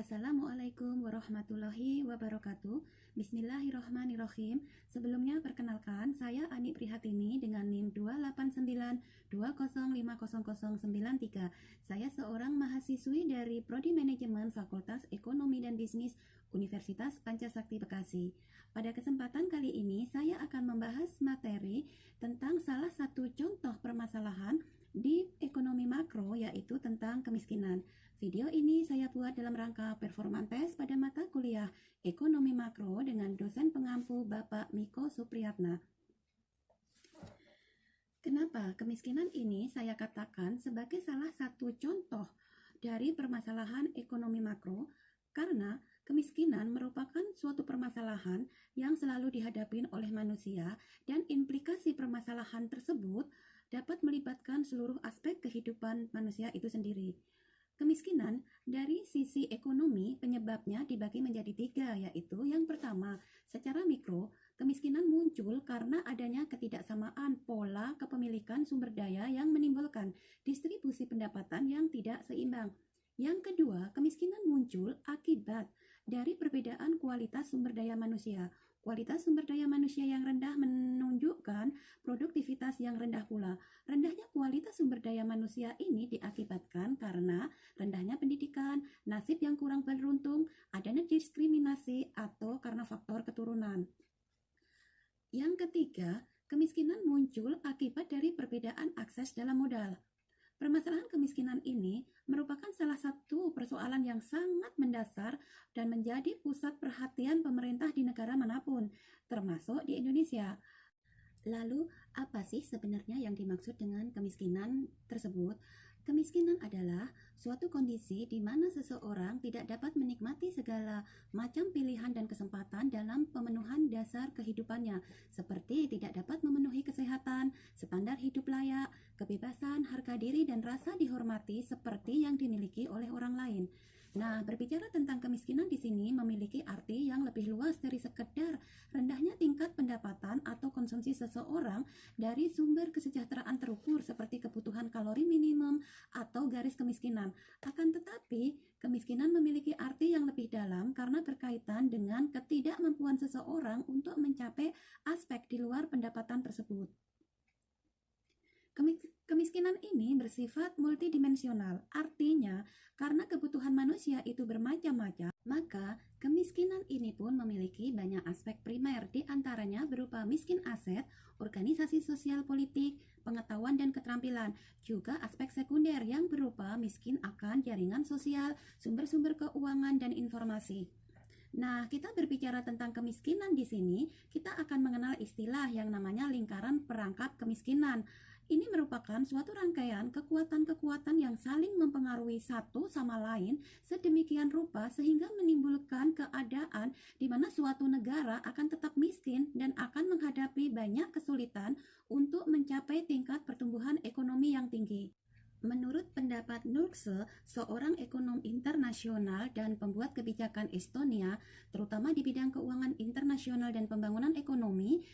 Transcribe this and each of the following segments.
Assalamualaikum warahmatullahi wabarakatuh. Bismillahirrahmanirrahim. Sebelumnya perkenalkan, saya Ani Prihatini dengan NIM 28920500093. Saya seorang mahasiswi dari Prodi Manajemen Fakultas Ekonomi dan Bisnis Universitas Pancasakti Bekasi. Pada kesempatan kali ini, saya akan membahas materi tentang salah satu contoh permasalahan di ekonomi makro, yaitu tentang kemiskinan. Video ini saya buat dalam rangka performan tes pada mata kuliah Ekonomi Makro dengan dosen pengampu Bapak Miko Supriyatna. Kenapa kemiskinan ini saya katakan sebagai salah satu contoh dari permasalahan ekonomi makro? Karena kemiskinan merupakan suatu permasalahan yang selalu dihadapi oleh manusia dan implikasi permasalahan tersebut dapat melibatkan seluruh aspek kehidupan manusia itu sendiri. Kemiskinan dari sisi ekonomi penyebabnya dibagi menjadi 3, yaitu yang pertama, secara mikro, kemiskinan muncul karena adanya ketidaksamaan pola kepemilikan sumber daya yang menimbulkan distribusi pendapatan yang tidak seimbang. Yang kedua, kemiskinan muncul akibat dari perbedaan kualitas sumber daya manusia. Kualitas sumber daya manusia yang rendah menunjukkan produktivitas yang rendah pula. Rendahnya kualitas sumber daya manusia ini diakibatkan karena rendahnya pendidikan, nasib yang kurang beruntung, adanya diskriminasi, atau karena faktor keturunan. Yang ketiga, kemiskinan muncul akibat dari perbedaan akses dalam modal. Permasalahan kemiskinan ini merupakan salah satu persoalan yang sangat mendasar dan menjadi pusat perhatian pemerintah di negara manapun, termasuk di Indonesia. Lalu, apa sih sebenarnya yang dimaksud dengan kemiskinan tersebut? Kemiskinan adalah suatu kondisi di mana seseorang tidak dapat menikmati segala macam pilihan dan kesempatan dalam pemenuhan dasar kehidupannya, seperti tidak dapat memenuhi kesehatan, standar hidup layak, kebebasan, harga diri, dan rasa dihormati seperti yang dimiliki oleh orang lain. Nah, berbicara tentang kemiskinan di sini memiliki arti yang lebih luas dari sekedar rendahnya tingkat pendapatan atau konsumsi seseorang dari sumber kesejahteraan terukur seperti kebutuhan kalori minimum atau garis kemiskinan. Akan tetapi, kemiskinan memiliki arti yang lebih dalam karena berkaitan dengan ketidakmampuan seseorang untuk mencapai aspek di luar pendapatan tersebut. Kemiskinan ini bersifat multidimensional, artinya karena kebutuhan manusia itu bermacam-macam, maka kemiskinan ini pun memiliki banyak aspek primer, di antaranya berupa miskin aset, organisasi sosial politik, pengetahuan dan keterampilan, juga aspek sekunder yang berupa miskin akan jaringan sosial, sumber-sumber keuangan dan informasi. Nah, kita berbicara tentang kemiskinan di sini, kita akan mengenal istilah yang namanya lingkaran perangkap kemiskinan. Ini merupakan suatu rangkaian kekuatan-kekuatan yang saling mempengaruhi satu sama lain sedemikian rupa sehingga menimbulkan keadaan di mana suatu negara akan tetap miskin dan akan menghadapi banyak kesulitan untuk mencapai tingkat pertumbuhan ekonomi yang tinggi. Menurut pendapat Nurse, seorang ekonom internasional dan pembuat kebijakan Estonia, terutama di bidang keuangan internasional dan pembangunan ekonomi,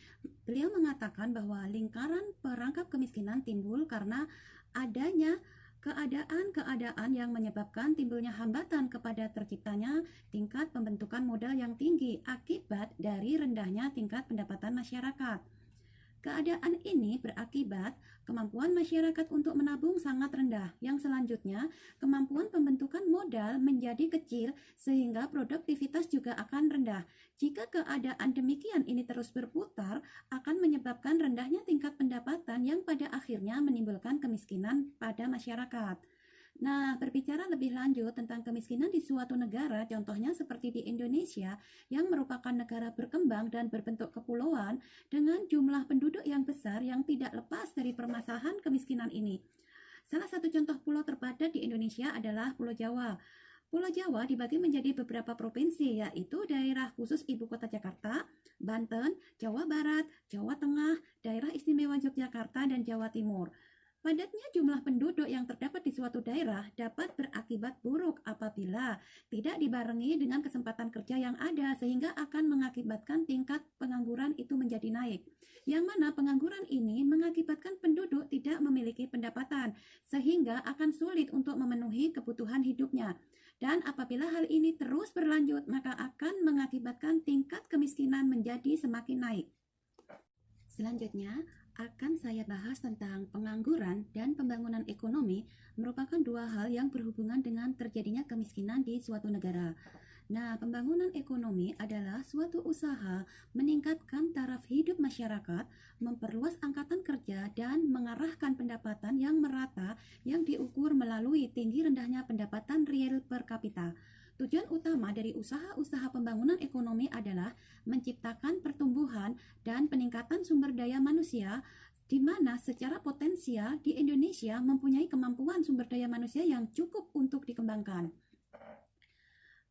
beliau mengatakan bahwa lingkaran perangkap kemiskinan timbul karena adanya keadaan-keadaan yang menyebabkan timbulnya hambatan kepada terciptanya tingkat pembentukan modal yang tinggi akibat dari rendahnya tingkat pendapatan masyarakat. Keadaan ini berakibat kemampuan masyarakat untuk menabung sangat rendah. Yang selanjutnya, kemampuan pembentukan modal menjadi kecil sehingga produktivitas juga akan rendah. Jika keadaan demikian ini terus berputar, akan menyebabkan rendahnya tingkat pendapatan yang pada akhirnya menimbulkan kemiskinan pada masyarakat. Nah, berbicara lebih lanjut tentang kemiskinan di suatu negara, contohnya seperti di Indonesia, yang merupakan negara berkembang dan berbentuk kepulauan dengan jumlah penduduk yang besar yang tidak lepas dari permasalahan kemiskinan ini. Salah satu contoh pulau terpadat di Indonesia adalah Pulau Jawa. Pulau Jawa dibagi menjadi beberapa provinsi, yaitu daerah khusus Ibu Kota Jakarta, Banten, Jawa Barat, Jawa Tengah, Daerah Istimewa Yogyakarta, dan Jawa Timur. Padatnya jumlah penduduk yang terdapat di suatu daerah dapat berakibat buruk apabila tidak dibarengi dengan kesempatan kerja yang ada, sehingga akan mengakibatkan tingkat pengangguran itu menjadi naik. Yang mana pengangguran ini mengakibatkan penduduk tidak memiliki pendapatan, sehingga akan sulit untuk memenuhi kebutuhan hidupnya. Dan apabila hal ini terus berlanjut, maka akan mengakibatkan tingkat kemiskinan menjadi semakin naik. Selanjutnya, akan saya bahas tentang pengangguran dan pembangunan ekonomi merupakan dua hal yang berhubungan dengan terjadinya kemiskinan di suatu negara. Nah, pembangunan ekonomi adalah suatu usaha meningkatkan taraf hidup masyarakat, memperluas angkatan kerja, dan mengarahkan pendapatan yang merata yang diukur melalui tinggi rendahnya pendapatan real per kapita. Tujuan utama dari usaha-usaha pembangunan ekonomi adalah menciptakan pertumbuhan dan peningkatan sumber daya manusia, di mana secara potensial di Indonesia mempunyai kemampuan sumber daya manusia yang cukup untuk dikembangkan.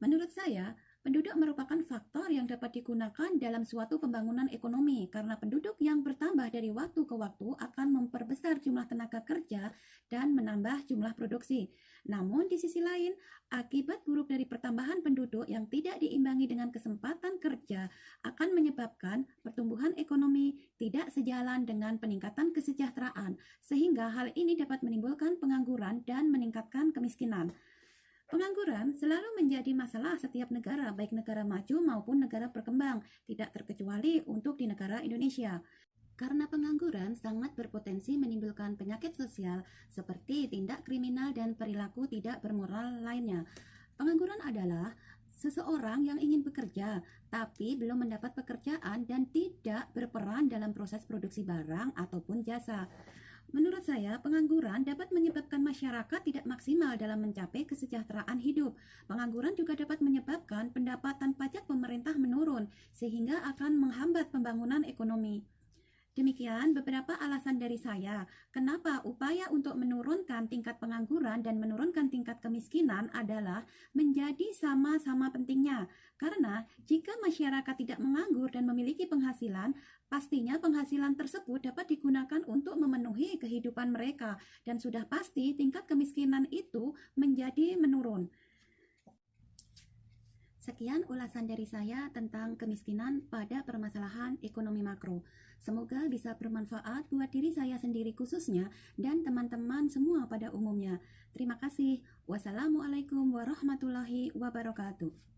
Menurut saya, penduduk merupakan faktor yang dapat digunakan dalam suatu pembangunan ekonomi karena penduduk yang bertambah dari waktu ke waktu akan memperbesar jumlah tenaga kerja dan menambah jumlah produksi. Namun di sisi lain, akibat buruk dari pertambahan penduduk yang tidak diimbangi dengan kesempatan kerja akan menyebabkan pertumbuhan ekonomi tidak sejalan dengan peningkatan kesejahteraan, sehingga hal ini dapat menimbulkan pengangguran dan meningkatkan kemiskinan. Pengangguran selalu menjadi masalah setiap negara, baik negara maju maupun negara berkembang, tidak terkecuali untuk di negara Indonesia. Karena pengangguran sangat berpotensi menimbulkan penyakit sosial seperti tindak kriminal dan perilaku tidak bermoral lainnya. Pengangguran adalah seseorang yang ingin bekerja tapi belum mendapat pekerjaan dan tidak berperan dalam proses produksi barang ataupun jasa. Menurut saya, pengangguran dapat menyebabkan masyarakat tidak maksimal dalam mencapai kesejahteraan hidup. Pengangguran juga dapat menyebabkan pendapatan pajak pemerintah menurun, sehingga akan menghambat pembangunan ekonomi. Demikian beberapa alasan dari saya, kenapa upaya untuk menurunkan tingkat pengangguran dan menurunkan tingkat kemiskinan adalah menjadi sama-sama pentingnya. Karena jika masyarakat tidak menganggur dan memiliki penghasilan, pastinya penghasilan tersebut dapat digunakan untuk memenuhi kehidupan mereka, dan sudah pasti tingkat kemiskinan itu menjadi menurun. Sekian ulasan dari saya tentang kemiskinan pada permasalahan ekonomi makro. Semoga bisa bermanfaat buat diri saya sendiri khususnya dan teman-teman semua pada umumnya. Terima kasih. Wassalamualaikum warahmatullahi wabarakatuh.